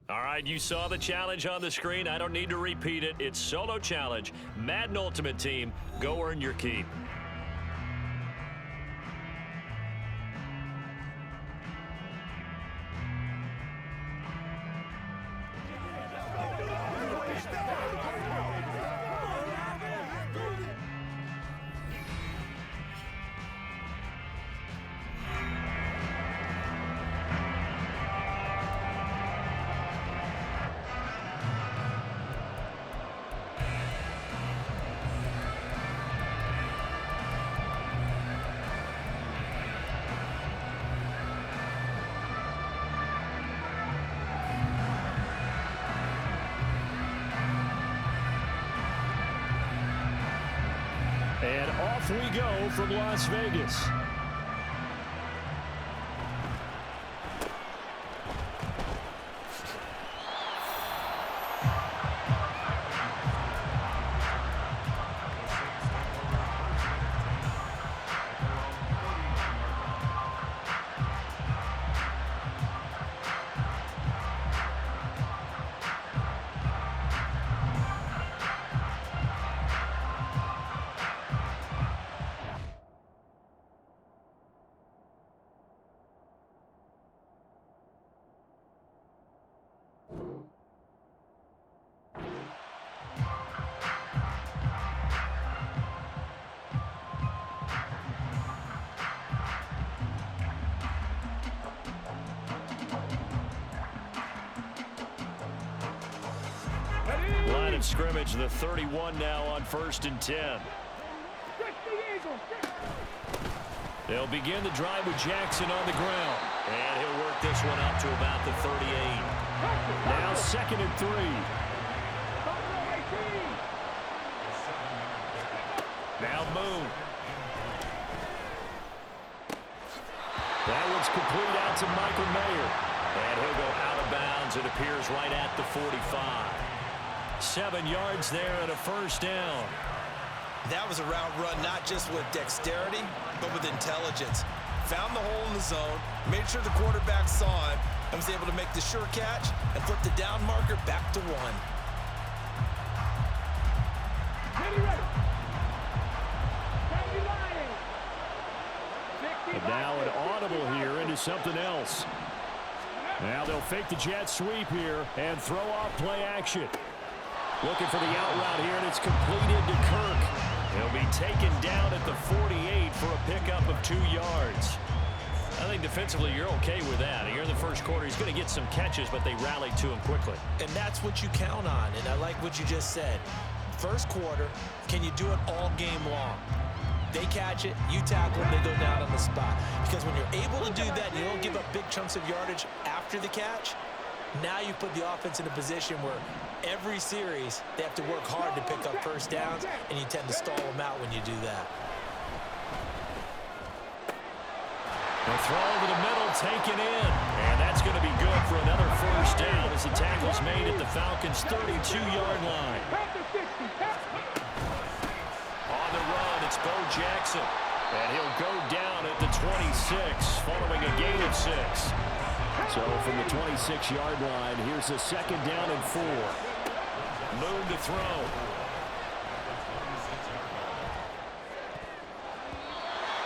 All right, you saw the challenge on the screen. I don't need to repeat it. It's solo challenge. Madden Ultimate Team, go earn your keep. And off we go from Las Vegas. Line of scrimmage, the 31 now on 1st and 10. They'll begin the drive with Jackson on the ground. And he'll work this one up to about the 38. Now 2nd and 3. Now Moon. That one's complete out to Michael Mayer. And he'll go out of bounds. It appears right at the 45. 7 yards there and a 1st down. That was a route run not just with dexterity, but with intelligence. Found the hole in the zone, made sure the quarterback saw it, and was able to make the sure catch and flip the down marker back to 1. And now an audible here into something else. Now they'll fake the jet sweep here and throw off play action. Looking for the out route here, and it's completed to Kirk. He'll be taken down at the 48 for a pickup of 2 yards. I think defensively you're okay with that. Here in the first quarter, he's going to get some catches, but they rallied to him quickly. And that's what you count on, and I like what you just said. First quarter, can you do it all game long? They catch it, you tackle them, they go down on the spot. Because when you're able to do that and you don't give up big chunks of yardage after the catch, now you put the offense in a position where every series they have to work hard to pick up 1st downs, and you tend to stall them out when you do that. The throw over the middle, taken in. And that's going to be good for another 1st down as the tackle's made at the Falcons' 32-yard line. On the run, it's Bo Jackson. And he'll go down at the 26 following a gain of 6. So from the 26-yard line, here's a 2nd down and 4. Moon to throw.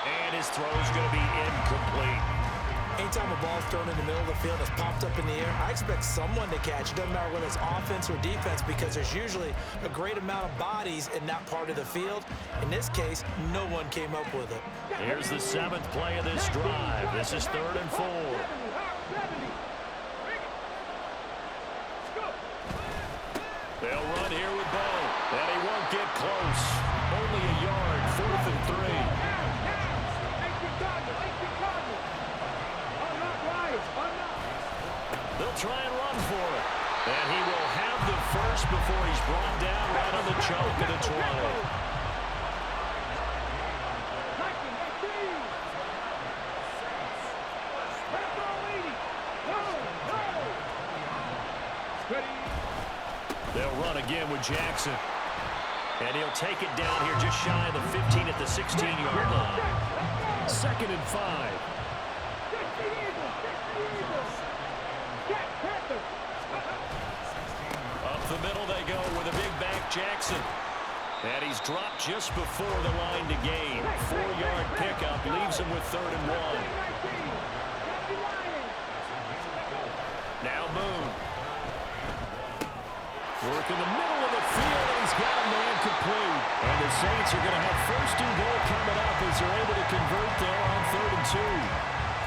And his throw's going to be incomplete. Anytime a ball's thrown in the middle of the field that's popped up in the air, I expect someone to catch. It doesn't matter whether it's offense or defense, because there's usually a great amount of bodies in that part of the field. In this case, no one came up with it. Here's the 7th play of this drive. This is 3rd and 4. They'll run here with Bo, and he won't get close. Only a yard, 4th and 3. They'll try and run for it. And he will have the 1st before he's brought down right on the choke of the 20. They'll run again with Jackson. And he'll take it down here just shy of the 15 at the 16-yard line. 2nd and 5. Up the middle they go with a big back Jackson. And he's dropped just before the line to gain. 4-yard pickup leaves him with 3rd and 1. Now Moon. Work in the middle of the field, and he's got a man complete. And the Saints are going to have 1st and goal coming up as they're able to convert there on 3rd and 2.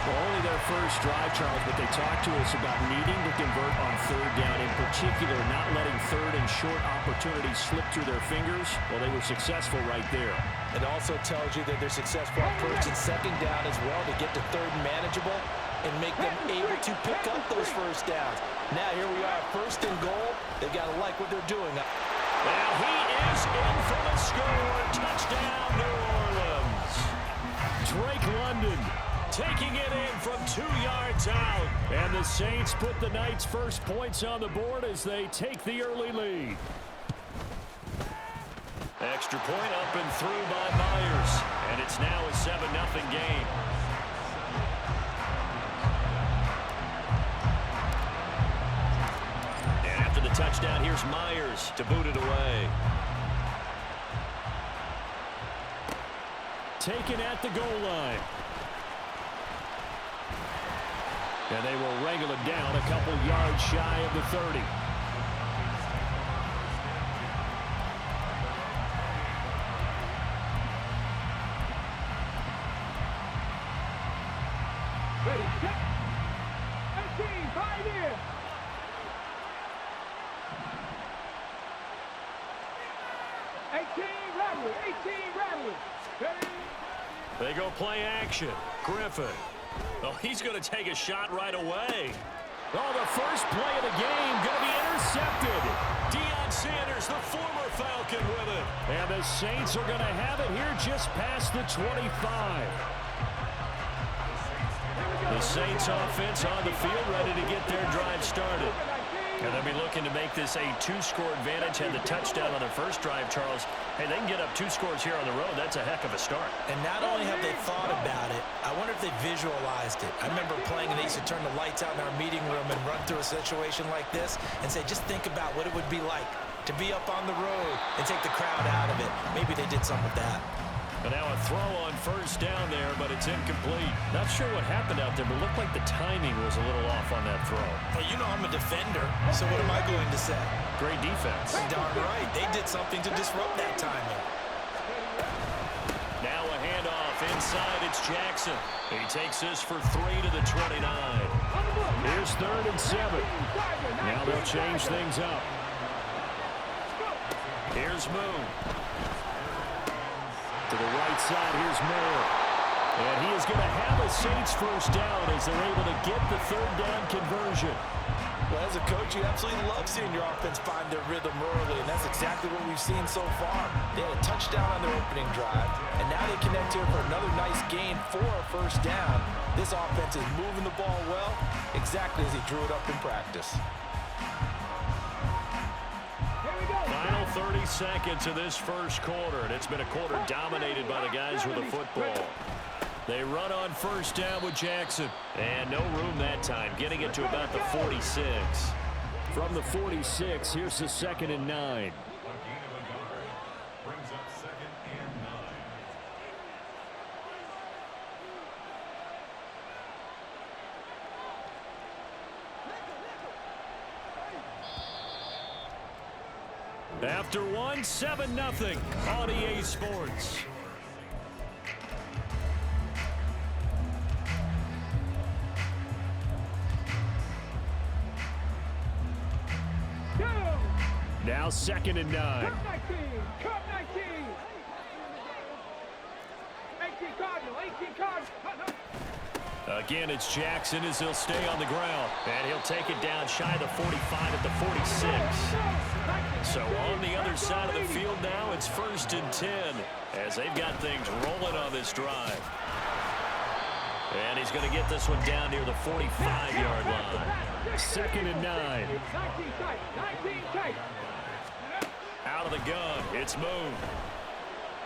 Well, only their first drive, Charles, but they talked to us about needing to convert on 3rd down, in particular not letting 3rd and short opportunities slip through their fingers. Well, they were successful right there. It also tells you that they're successful on 1st and 2nd down as well to get to 3rd and manageable and make them able to pick up those 1st downs. Now here we are, 1st and goal. They've got to like what they're doing. And he is in for the score. Touchdown, New Orleans. Drake London taking it in from 2 yards out. And the Saints put the Knights' first points on the board as they take the early lead. Extra point up and through by Myers. And it's now a 7-0 game. And after the touchdown, here's Myers to boot it away. Taken at the goal line. And they will wrangle it down a couple yards shy of the 30. Ready, set. 18, 5 in. Rattler. 18, Rattler. Ready. They go play action. Griffin. Oh, he's going to take a shot right away. Oh, the first play of the game going to be intercepted. Deion Sanders, the former Falcon, with it. And the Saints are going to have it here just past the 25. The Saints offense on the field ready to get their drive started. And they'll be looking to make this a 2-score advantage. Had the touchdown on their first drive, Charles. Hey, they can get up 2 scores here on the road. That's a heck of a start. And not only have they thought about it, I wonder if they visualized it. I remember playing, and they used to turn the lights out in our meeting room and run through a situation like this and say, just think about what it would be like to be up on the road and take the crowd out of it. Maybe they did some of that. And now a throw on first down there, but it's incomplete. Not sure what happened out there, but it looked like the timing was a little off on that throw. Well, you know I'm a defender, so what am I going to say? Great defense. Darn right. They did something to disrupt that timing. Now a handoff inside. It's Jackson. He takes this for 3 to the 29. Here's 3rd and 7. Now they'll change things up. Here's Moon. To the right side, here's Moore. And he is going to have a Saints first down as they're able to get the 3rd down conversion. Well, as a coach, you absolutely love seeing your offense find their rhythm early, and that's exactly what we've seen so far. They had a touchdown on their opening drive, and now they connect here for another nice gain for a first down. This offense is moving the ball well, exactly as he drew it up in practice. Final 30 seconds of this first quarter, and it's been a quarter dominated by the guys with the football. They run on first down with Jackson, and no room that time, getting it to about the 46. From the 46, here's the 2nd and 9. After one, 7-0 on EA Sports. Now 2nd and 9. Cup 19. Cup 19. 18 Cardinal. 18 Cardinal. Again, it's Jackson as he'll stay on the ground. And he'll take it down shy of the 45 at the 46. So on the other side of the field now, it's 1st and 10 as they've got things rolling on this drive. And he's going to get this one down near the 45-yard line. 2nd and 9. 19 tight. Out of the gun, it's Moon.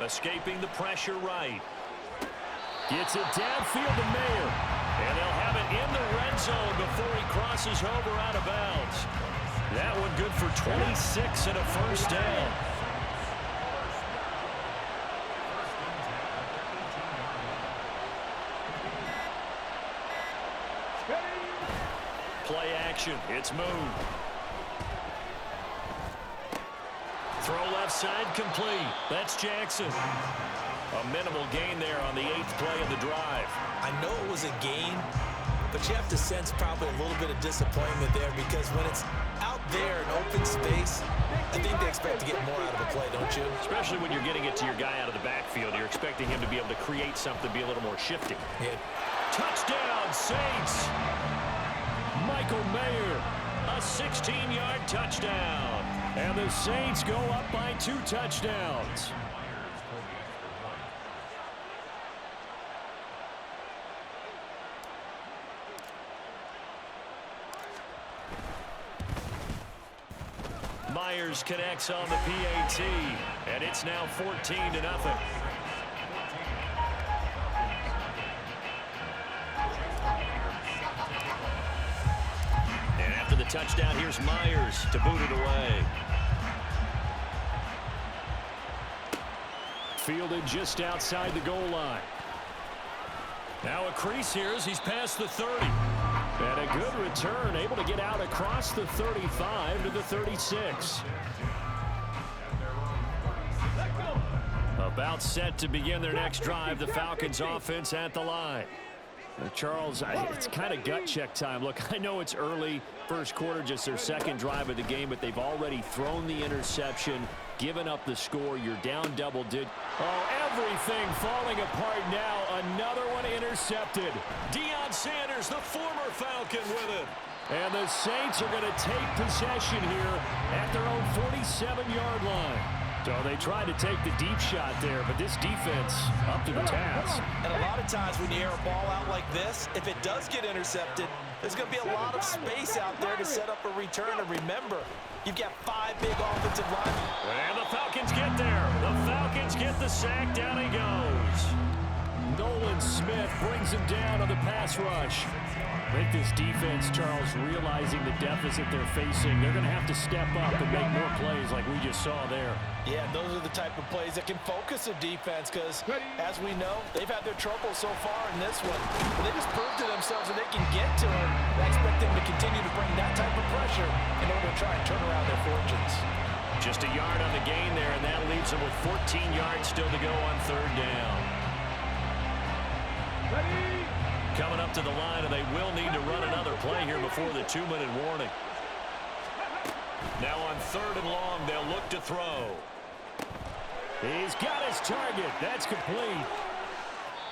Escaping the pressure right. Gets it downfield to Mayer. And they'll have it in the red zone before he crosses over out of bounds. That one good for 26 and a first down. Play action. It's Moon. Throw left side complete. That's Jackson. A minimal gain there on the 8th play of the drive. I know it was a gain, but you have to sense probably a little bit of disappointment there because when it's out there in open space, I think they expect to get more out of the play, don't you? Especially when you're getting it to your guy out of the backfield. You're expecting him to be able to create something, be a little more shifty. Yeah. Touchdown, Saints! Michael Mayer, a 16-yard touchdown. And the Saints go up by 2 touchdowns. Myers connects on the PAT, and it's now 14-0. And after the touchdown, here's Myers to boot it away. Fielded just outside the goal line. Now a crease here as he's past the 30. And a good return, able to get out across the 35 to the 36. About set to begin their next drive, the Falcons offense at the line. Charles, it's kind of gut check time. Look, I know it's early, first quarter, just their second drive of the game, but they've already thrown the interception, given up the score. You're down double digits. Oh, everything falling apart now. Another one intercepted. Deion Sanders, the former Falcon, with it. And the Saints are going to take possession here at their own 47-yard line. So they tried to take the deep shot there, but this defense up to the task. And a lot of times when you air a ball out like this, if it does get intercepted, there's going to be a lot of space out there to set up a return. And remember, you've got 5 big offensive linemen. And the Falcons get there. The Falcons get the sack. Down he goes. Nolan Smith brings him down on the pass rush. I think this defense, Charles, realizing the deficit they're facing, they're going to have to step up and make more plays like we just saw there. Yeah, those are the type of plays that can focus a defense because, as we know, they've had their trouble so far in this one. But they just proved to themselves that they can get to him. I expect them to continue to bring that type of pressure in order to try and turn around their fortunes. Just a yard on the gain there, and that leaves them with 14 yards still to go on 3rd down. Coming up to the line, and they will need to run another play here before the 2-minute warning. Now on 3rd and long, they'll look to throw. He's got his target. That's complete.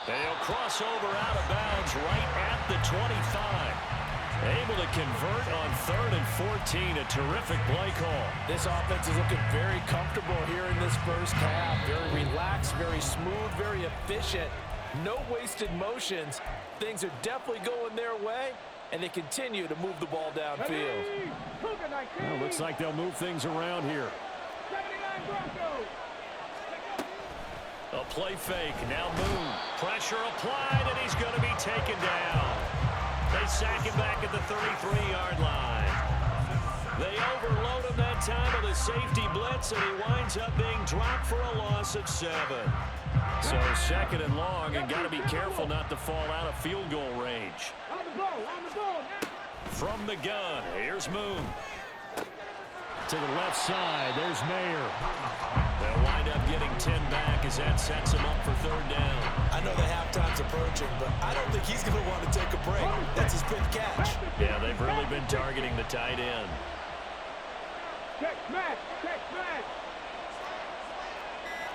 They'll cross over out of bounds right at the 25. Able to convert on 3rd and 14. A terrific play call. This offense is looking very comfortable here in this first half. Very relaxed, very smooth, very efficient. No wasted motions. Things are definitely going their way, and they continue to move the ball downfield. Well, looks like they'll move things around here. A play fake. Now Moon. Pressure applied, and he's going to be taken down. They sack him back at the 33-yard line. They overload him that time with a safety blitz, and he winds up being dropped for a loss of 7. So 2nd and long, and got to be careful not to fall out of field goal range. From the gun, here's Moon. To the left side, there's Mayer. They'll wind up getting 10 back as that sets him up for 3rd down. I know the halftime's approaching, but I don't think he's going to want to take a break. That's his 5th catch. Yeah, they've really been targeting the tight end. Check smash, check smash.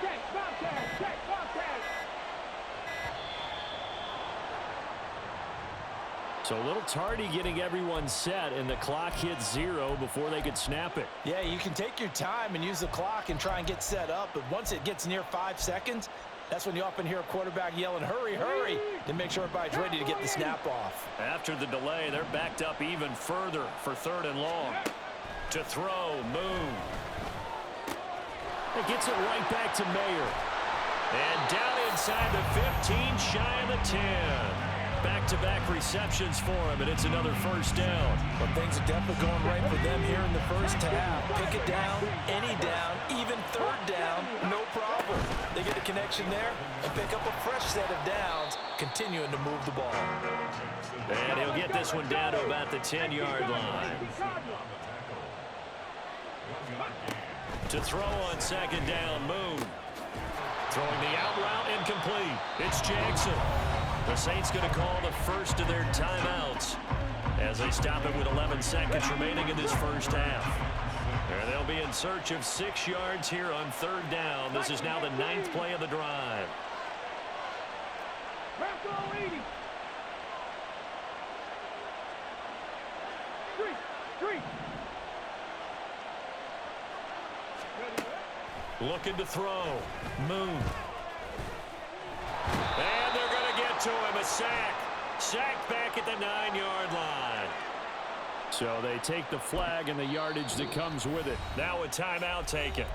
Check Bobcat, check Bobcat. So a little tardy getting everyone set, and the clock hits 0 before they could snap it. Yeah, you can take your time and use the clock and try and get set up, but once it gets near 5 seconds, that's when you often hear a quarterback yelling, hurry, hurry, to make sure everybody's ready to get the snap off. After the delay, they're backed up even further for 3rd and long. To throw, Moon. It gets it right back to Mayer. And down inside the 15, shy of the 10. Back-to-back receptions for him, and it's another first down. But things are definitely going right for them here in the first half. Pick it down, any down, even third down, no problem. They get a connection there and pick up a fresh set of downs, continuing to move the ball. And he'll get this one down to about the 10-yard line. To throw on second down, Moon. Throwing the out route, incomplete. It's Jackson. The Saints going to call the first of their timeouts as they stop it with 11 seconds remaining in this first half. And they'll be in search of 6 yards here on third down. This is now the 9th play of the drive. Looking to throw. Moon. And they're going to get to him. A sack. Sacked back at the 9-yard line. So they take the flag and the yardage that comes with it. Now a timeout taken.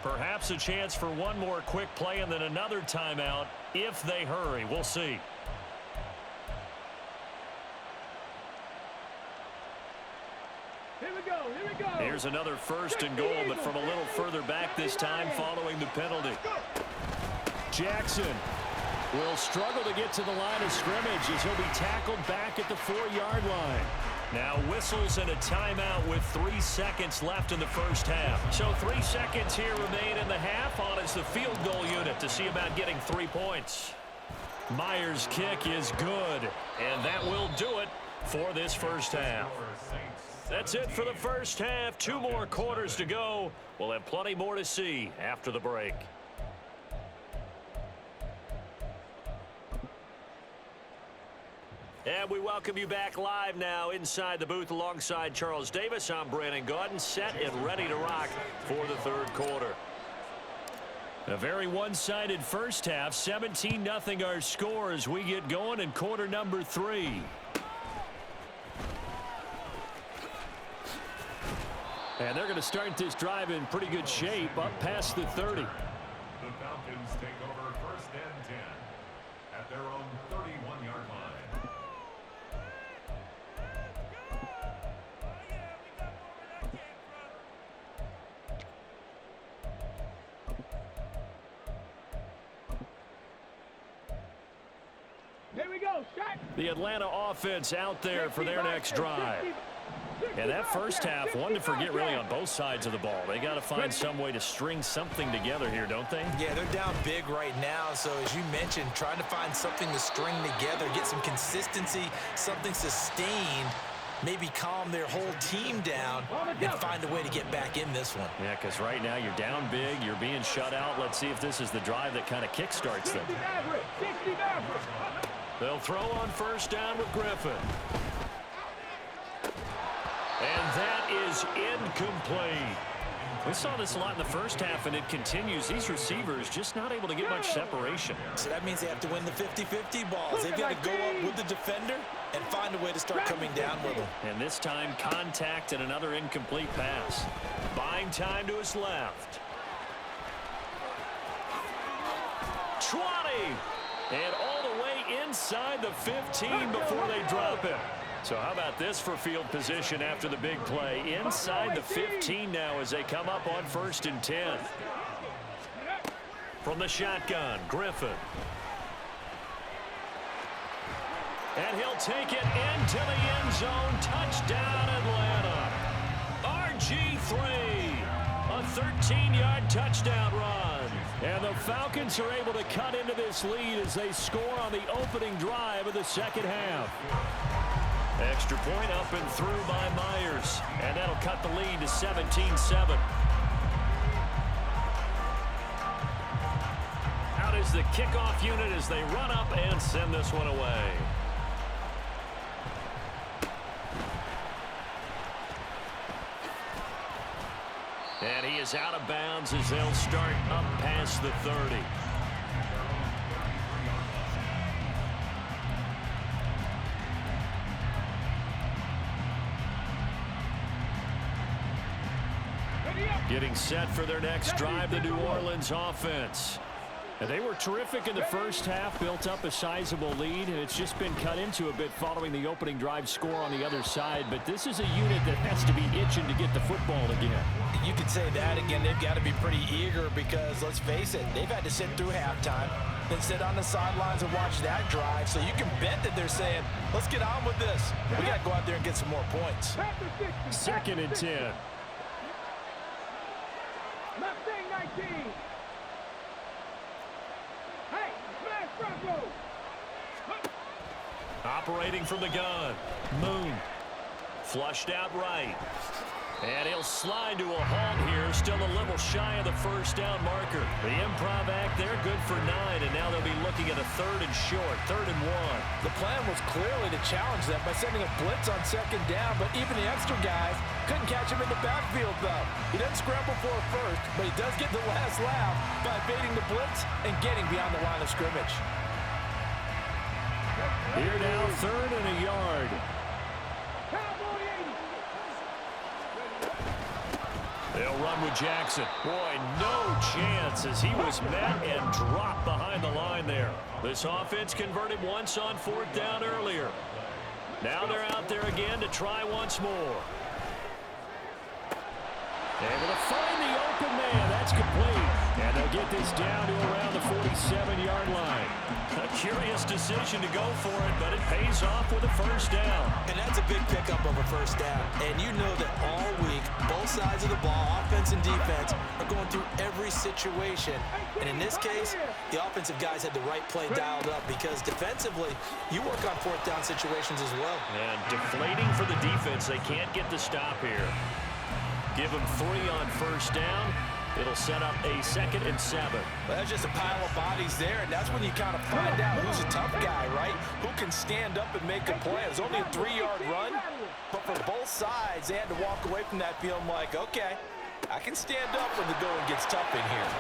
Perhaps a chance for one more quick play and then another timeout if they hurry. We'll see. Here we go, here we go. Here's another first and goal, but from a little further back this time following the penalty. Jackson will struggle to get to the line of scrimmage as he'll be tackled back at the 4-yard line. Now whistles and a timeout with 3 seconds left in the first half. So 3 seconds here remain in the half on as the field goal unit to see about getting 3 points. Myers' kick is good, and that will do it for this first half. That's it for the first half. 2 more quarters to go. We'll have plenty more to see after the break. And we welcome you back live now inside the booth alongside Charles Davis. I'm Brandon Gaudin, set and ready to rock for the third quarter. A very one-sided first half. 17-0 our score as we get going in quarter number 3. And they're going to start this drive in pretty good shape up past the 30. The Falcons take over first and 10 at their own 31-yard line. Here we go, shot. The Atlanta offense out there for their next drive. And that first half, one to forget really on both sides of the ball. They got to find some way to string something together here, don't they? Yeah, they're down big right now. So as you mentioned, trying to find something to string together, get some consistency, something sustained, maybe calm their whole team down and find a way to get back in this one. Yeah, because right now you're down big, you're being shut out. Let's see if this is the drive that kind of kickstarts them. They'll throw on first down with Griffin. And that is incomplete. We saw this a lot in the first half, and it continues. These receivers just not able to get much separation. So that means they have to win the 50-50 balls. They've got to go up with the defender and find a way to start coming down with them. And this time, contact and another incomplete pass. Buying time to his left. 20! And all the way inside the 15 before they drop it. So how about this for field position after the big play? Inside the 15 now as they come up on first and 10. From the shotgun, Griffin. And he'll take it into the end zone. Touchdown, Atlanta. RG3. A 13-yard touchdown run. And the Falcons are able to cut into this lead as they score on the opening drive of the second half. Extra point up and through by Myers. And that'll cut the lead to 17-7. Out is the kickoff unit as they run up and send this one away. And he is out of bounds as they'll start up past the 30. Getting set for their next drive, the New Orleans offense. And they were terrific in the first half, built up a sizable lead, and it's just been cut into a bit following the opening drive score on the other side. But this is a unit that has to be itching to get the football again. You could say that again. They've got to be pretty eager because, let's face it, they've had to sit through halftime, then sit on the sidelines and watch that drive. So you can bet that they're saying, let's get on with this. We got to go out there and get some more points. 2nd and 10. Mustang 19. Hey, smash front row. Operating from the gun. Moon. Flushed out right. And he'll slide to a halt here, still a little shy of the first down marker. The improv act there, good for 9, and now they'll be looking at a 3rd and short, 3rd and 1. The plan was clearly to challenge them by sending a blitz on 2nd down, but even the extra guys couldn't catch him in the backfield, though. He doesn't scramble for a first, but he does get the last laugh by evading the blitz and getting beyond the line of scrimmage. Here now, 3rd and a yard. They'll run with Jackson. Boy, no chance as he was met and dropped behind the line there. This offense converted once on 4th down earlier. Now they're out there again to try once more. Able to find the open man. That's complete. And they'll get this down to around the 47-yard line. A curious decision to go for it, but it pays off with a 1st down. And that's a big pickup of a 1st down. And you know that all week, both sides of the ball, offense and defense, are going through every situation. And in this case, the offensive guys had the right play dialed up because defensively, you work on 4th down situations as well. And deflating for the defense. They can't get the stop here. Give them 3 on 1st down. It'll set up a 2nd and 7. Well, that's just a pile of bodies there, and that's when you kind of find out who's a tough guy, right? Who can stand up and make a play. It was only a 3-yard run, but for both sides, they had to walk away from that feeling like, okay, I can stand up when the going gets tough in here.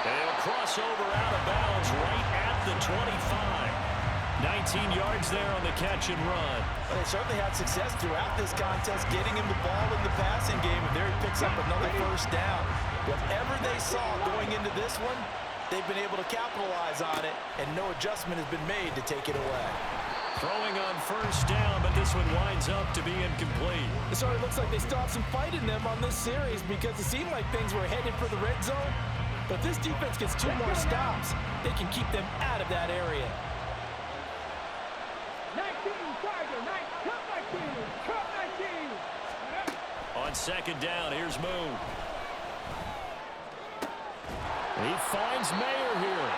And they'll cross over out of bounds right at the 25. 19 yards there on the catch and run. Well, they certainly had success throughout this contest, getting him the ball in the passing game, and there he picks up another 1st down. Whatever they saw going into this one, they've been able to capitalize on it, and no adjustment has been made to take it away. Throwing on 1st down, but this one winds up to be incomplete. It sort of looks like they still have some fight in them on this series because it seemed like things were headed for the red zone. But if this defense gets 2 more stops, they can keep them out of that area. 19, Tiger, 19, cut 19. On 2nd down, here's Moon. He finds Mayer here.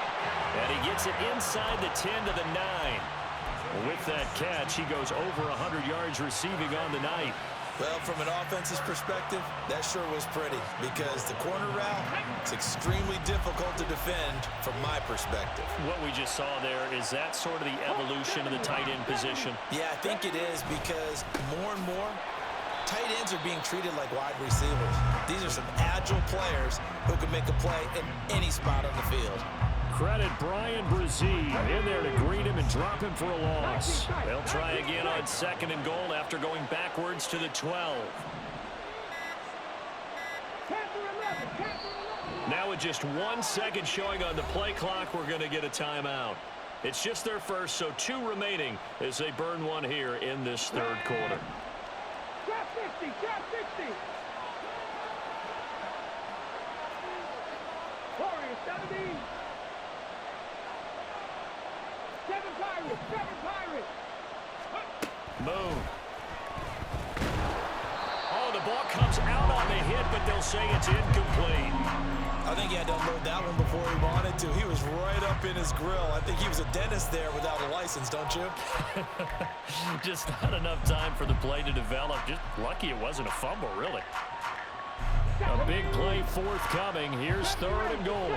And he gets it inside the 10 to the 9. With that catch, he goes over 100 yards receiving on the night. Well, from an offense's perspective, that sure was pretty because the corner route is extremely difficult to defend from my perspective. What we just saw there, is that sort of the evolution of the tight end position? Yeah, I think it is because more and more, tight ends are being treated like wide receivers. These are some agile players who can make a play in any spot on the field. Credit Brian Brzee in there to greet him and drop him for a loss. They'll try again on 2nd and goal after going backwards to the 12. Now with just 1 second showing on the play clock, we're going to get a timeout. It's just their first, so 2 remaining as they burn one here in this 3rd quarter. Trap 60, trap 60. Warriors, 17. 7 Pirates. Moon. Oh, the ball comes out on the hit, but they'll say it's incomplete. I think he had to unload that one before he wanted to. He was right up in his grill. I think he was a dentist there without a license, don't you? Just not enough time for the play to develop. Just lucky it wasn't a fumble, really. A big play forthcoming. Here's 3rd and goal.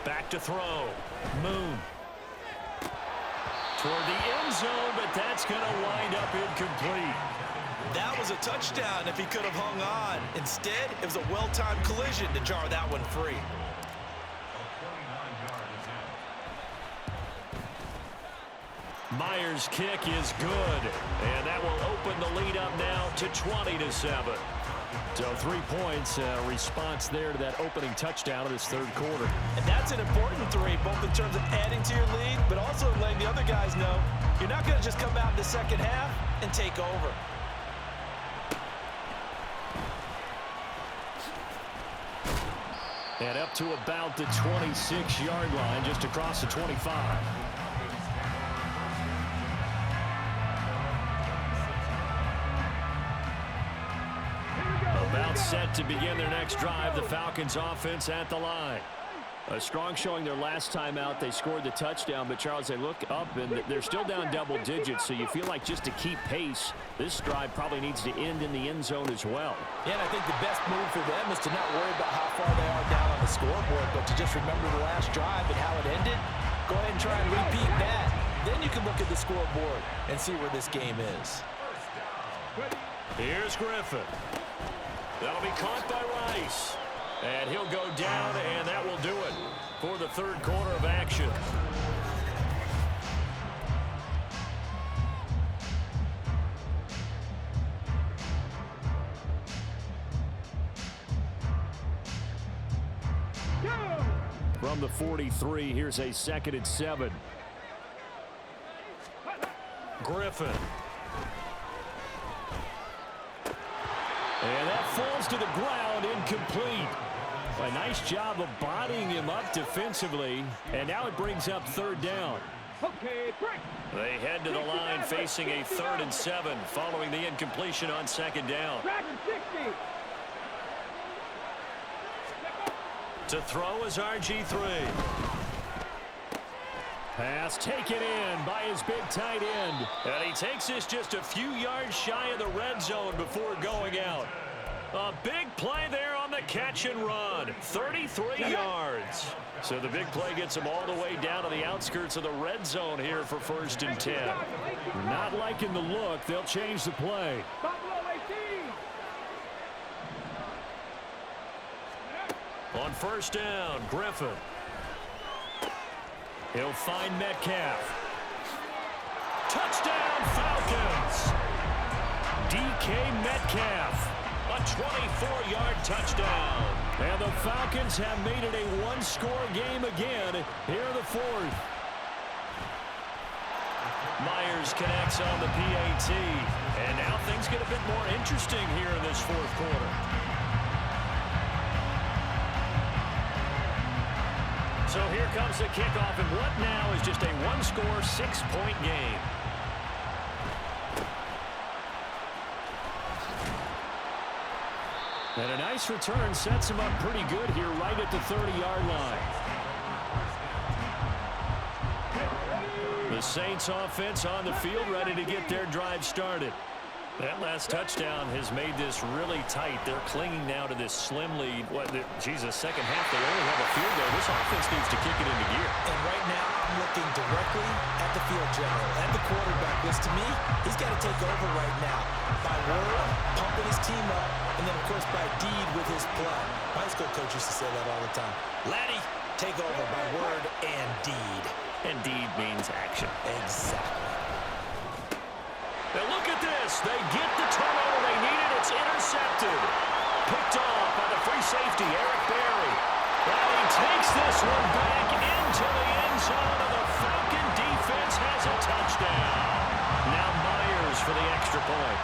Back to throw. Moon. Toward the end zone, but that's going to wind up incomplete. That was a touchdown if he could have hung on. Instead, it was a well-timed collision to jar that one free. Myers' kick is good, and that will open the lead up now to 20-7. So 3 points, response there to that opening touchdown of this third quarter. And that's an important 3, both in terms of adding to your lead, but also letting the other guys know you're not going to just come out in the second half and take over. And up to about the 26-yard line, just across the 25. About set to begin their next drive. The Falcons offense at the line. A strong showing their last time out. They scored the touchdown, but Charles, they look up and they're still down double digits, so you feel like just to keep pace, this drive probably needs to end in the end zone as well. Yeah, and I think the best move for them is to not worry about how far they are down on the scoreboard, but to just remember the last drive and how it ended. Go ahead and try and repeat that. Then you can look at the scoreboard and see where this game is. Here's Griffin. That'll be caught by Rice. And he'll go down, and that will do it for the third quarter of action. From the 43, here's a 2nd and 7. Griffin. And that falls to the ground, incomplete. A nice job of bodying him up defensively, and now it brings up 3rd down. They head to the line facing a 3rd and 7 following the incompletion on 2nd down. To throw is RG3. Pass taken in by his big tight end. And he takes this just a few yards shy of the red zone before going out. A big play there on the catch and run. 33 yards. So the big play gets him all the way down to the outskirts of the red zone here for 1st and 10. Not liking the look. They'll change the play. On 1st down, Griffin. He'll find Metcalf. Touchdown, Falcons! DK Metcalf. A 24-yard touchdown. And the Falcons have made it a one-score game again here in the 4th. Myers connects on the PAT. And now things get a bit more interesting here in this 4th quarter. So here comes the kickoff, and what now is just a one-score, 6-point game. And a nice return sets him up pretty good here right at the 30-yard line. The Saints offense on the field ready to get their drive started. That last touchdown has made this really tight. They're clinging now to this slim lead. Second half, they only have a field goal. This offense needs to kick it into gear. And right now, I'm looking directly at the field general and the quarterback, which to me, he's got to take over right now. By word, pumping his team up, and then, of course, by deed with his play. My high school coach used to say that all the time. Laddie, take over by word and deed. And deed means action. Exactly. Now look at this. They get the turnover they needed. It's intercepted. Picked off by the free safety, Eric Berry. And he takes this one back into the end zone, and the Falcon defense has a touchdown. Now Myers for the extra point.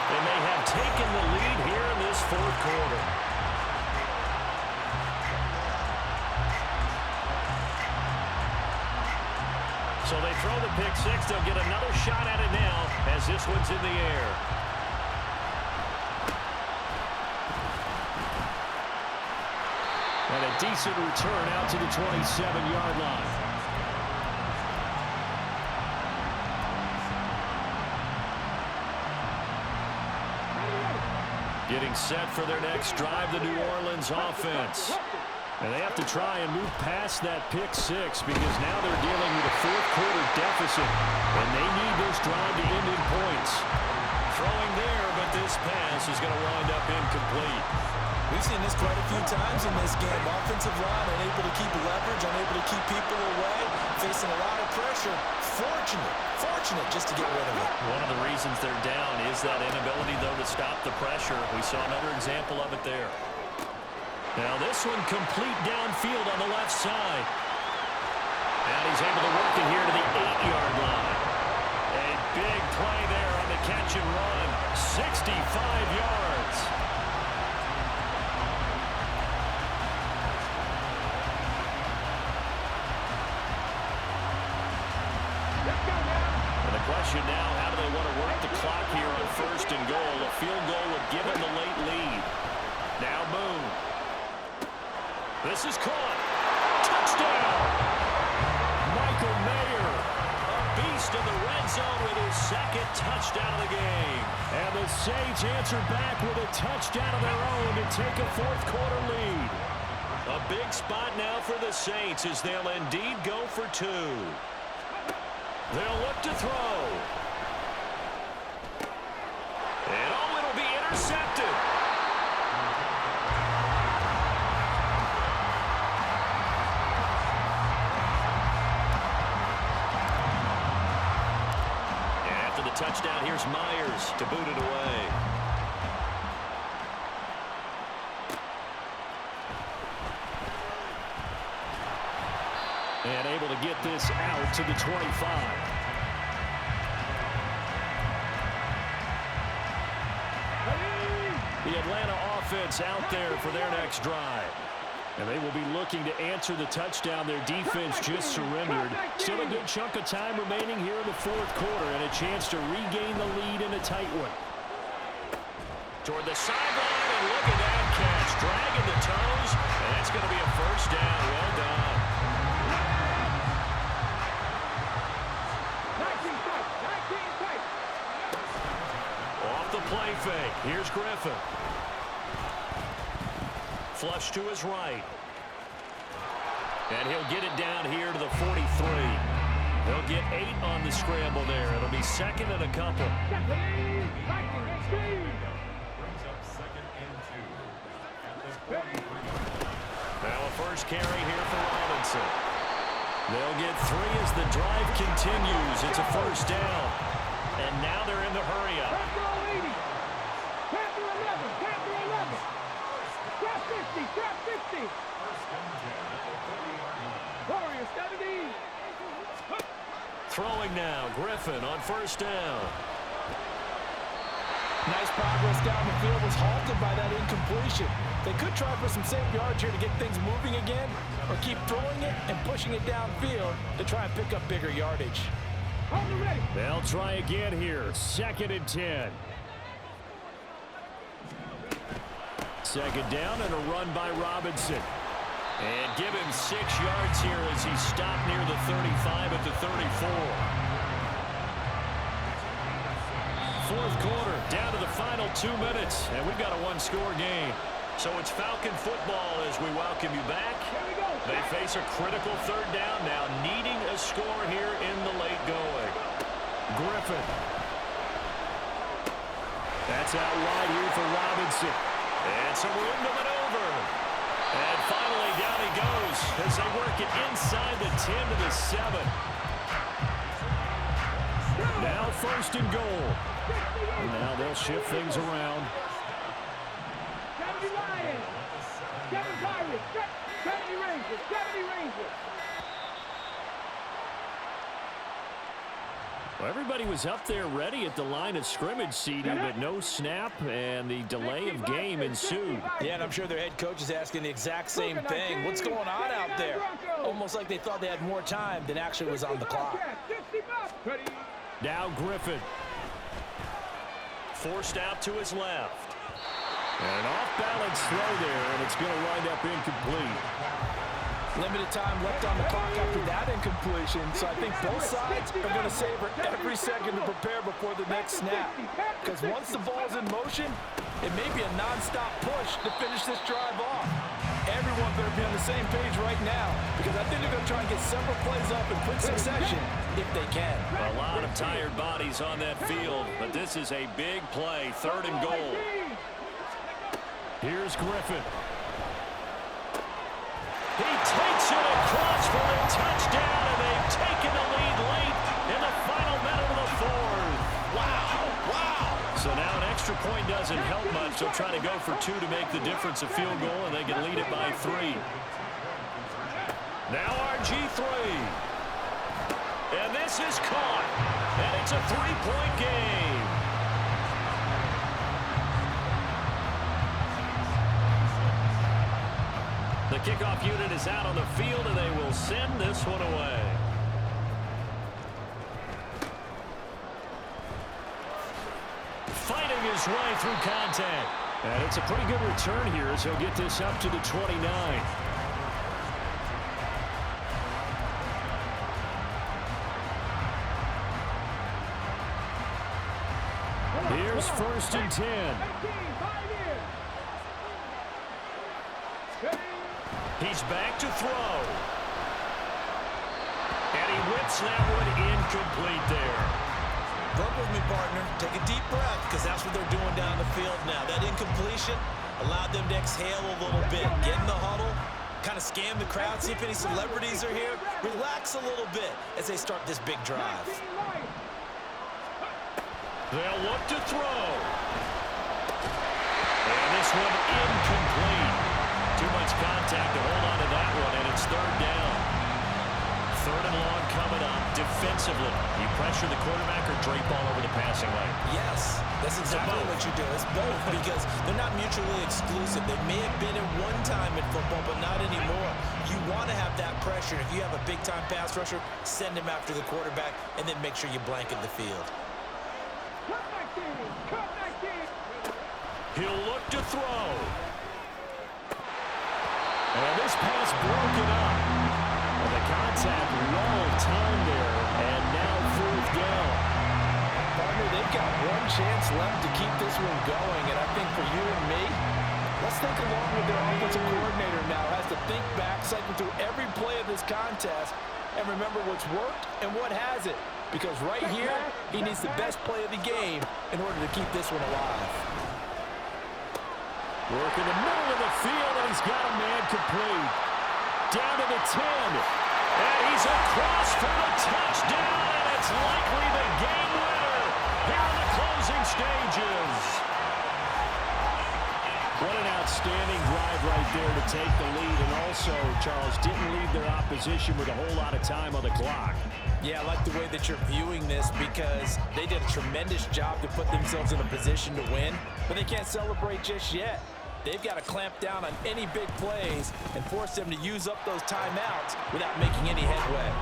They may have taken the lead here in this 4th quarter. So they throw the pick 6. They'll get another shot at it now as this one's in the air. And a decent return out to the 27-yard line. Getting set for their next drive, the New Orleans offense. And they have to try and move past that pick 6 because now they're dealing with a 4th quarter deficit. And they need this drive to end in points. Throwing there, but this this pass is going to wind up incomplete. We've seen this quite a few times in this game. Offensive line unable to keep leverage, unable to keep people away, facing a lot of pressure. Fortunate just to get rid of it. One of the reasons they're down is that inability, though, to stop the pressure. We saw another example of it there. Now this one complete downfield on the left side. And he's able to work it here to the 8-yard line. A big play there on the catch and run. 65 yards. And the question now, how do they want to work the clock here on 1st and goal? A field goal would give them the late lead. Now Moon. This is caught. Touchdown. Michael Mayer, a beast in the red zone with his 2nd touchdown of the game. And the Saints answer back with a touchdown of their own to take a 4th quarter lead. A big spot now for the Saints as they'll indeed go for 2. They'll look to throw. And oh, it'll be intercepted. Touchdown, here's Myers to boot it away. And able to get this out to the 25. The Atlanta offense out there for their next drive. And they will be looking to answer the touchdown. Their defense just surrendered. Still a good chunk of time remaining here in the 4th quarter and a chance to regain the lead in a tight one. Toward the sideline, and look at that catch. Dragging the toes, and that's going to be a 1st down. Well done. 19 tight. Off the play fake. Here's Griffin. Flush to his right. And he'll get it down here to the 43. He'll get 8 on the scramble there. It'll be 2nd and a couple. Brings up 2nd and 2. At the 43. Now a 1st carry here for Robinson. They'll get 3 as the drive continues. It's a 1st down. And now they're in the hurry up. Trap 50. Warriors 70. Throwing now. Griffin on 1st down. Nice progress down the field, was halted by that incompletion. They could try for some safe yards here to get things moving again, or keep throwing it and pushing it downfield to try and pick up bigger yardage. They'll try again here. 2nd and 10. 2nd down and a run by Robinson. And give him 6 yards here as he stopped near the 35 at the 34. 4th quarter, down to the final 2 minutes, and we've got a 1-score game. So it's Falcon football as we welcome you back. They face a critical 3rd down now, needing a score here in the late going. Griffin. That's out wide here for Robinson. And some room to maneuver. And finally, down he goes as they work it inside the 10 to the 7. Now 1st and goal. And now they'll shift things around. 70 Lions. 7 Pirates. 70 Rangers. 70 Rangers. Well, everybody was up there ready at the line of scrimmage, CD, but no snap, and the delay of game ensued. Yeah, and I'm sure their head coach is asking the exact same thing. What's going on out there? Almost like they thought they had more time than actually was on the clock. Now Griffin. Forced out to his left. And an off-balance throw there, and it's going to wind up incomplete. Limited time left on the clock after that incompletion, so I think both sides are going to savor every second to prepare before the next snap. Because once the ball's in motion, it may be a non-stop push to finish this drive off. Everyone better be on the same page right now because I think they're going to try and get several plays up in quick succession if they can. A lot of tired bodies on that field, but this is a big play, 3rd and goal. Here's Griffin. He takes it across for a touchdown, and they've taken the lead late in the final minute of the 4th. Wow, wow. So now an extra point doesn't help much. They'll try to go for 2 to make the difference a field goal, and they can lead it by 3. Now RG3. And this is caught. And it's a 3-point game. The kickoff unit is out on the field, and they will send this one away. Fighting his way through contact. And it's a pretty good return here as he'll get this up to the 29. Here's 1st and 10. He's back to throw. And he whips that one incomplete there. Work with me, partner. Take a deep breath because that's what they're doing down the field now. That incompletion allowed them to exhale a little bit. Get in the huddle, kind of scan the crowd, see if any celebrities are here. Relax a little bit as they start this big drive. They'll look to throw. And this one incomplete. Too much contact to hold on to that one, and it's 3rd down. 3rd and long coming up. Defensively, you pressure the quarterback or drape all over the passing lane? Yes, that's exactly what you do. It's both because they're not mutually exclusive. They may have been at one time in football, but not anymore. You want to have that pressure. If you have a big-time pass rusher, send him after the quarterback, and then make sure you blanket the field. He'll look to throw. And this pass broken up. And the contact well timed there. And now 4th down. Partner, they've got one chance left to keep this one going. And I think for you and me, let's think along with their offensive coordinator now. Has to think back, cycle through every play of this contest, and remember what's worked and what hasn't. Because right here, he needs the best play of the game in order to keep this one alive. Work in the middle of the field, and he's got a man complete. Down to the 10. And he's across for the touchdown, and it's likely the game winner here in the closing stages. What an outstanding drive right there to take the lead, and also, Charles, didn't leave their opposition with a whole lot of time on the clock. Yeah, I like the way that you're viewing this because they did a tremendous job to put themselves in a position to win, but they can't celebrate just yet. They've got to clamp down on any big plays and force them to use up those timeouts without making any headway.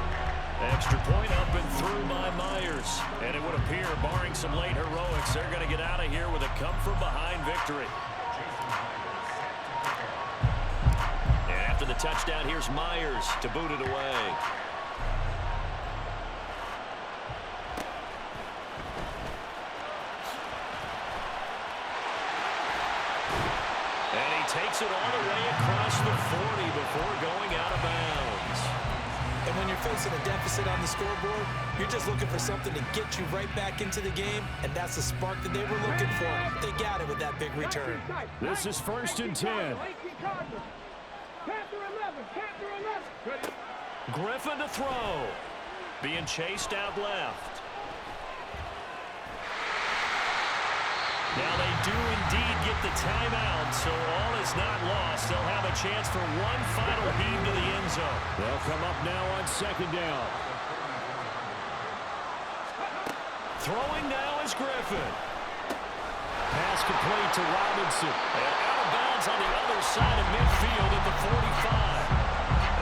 Extra point up and through by Myers. And it would appear, barring some late heroics, they're going to get out of here with a come-from-behind victory. And after the touchdown, here's Myers to boot it away. And he takes it all the way across the 40 before going out of bounds. And when you're facing a deficit on the scoreboard, you're just looking for something to get you right back into the game, and that's the spark that they were looking for. They got it with that big return. This is 1st and 10. Griffin to throw. Being chased out left. Now they do indeed get the timeout, so all is not lost. They'll have a chance for one final heave to the end zone. They'll come up now on 2nd down. Throwing now is Griffin. Pass complete to Robinson. And out of bounds on the other side of midfield at the 45.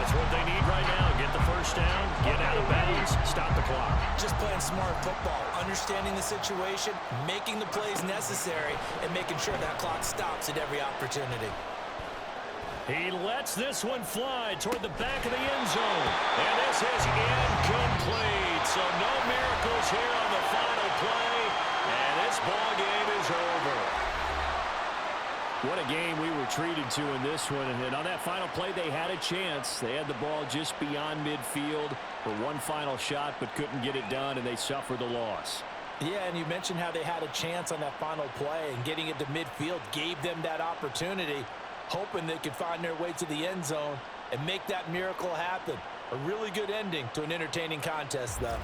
That's what they need right now. Get the first down, get out of bounds, stop the clock. Just playing smart football, understanding the situation, making the plays necessary, and making sure that clock stops at every opportunity. He lets this one fly toward the back of the end zone. And this is incomplete. So no miracles here on the final play. And this ball game is over. What a game we were treated to in this one. And on that final play, they had a chance. They had the ball just beyond midfield for one final shot, but couldn't get it done, and they suffered the loss. Yeah, and you mentioned how they had a chance on that final play, and getting it to midfield gave them that opportunity, hoping they could find their way to the end zone and make that miracle happen. A really good ending to an entertaining contest, though.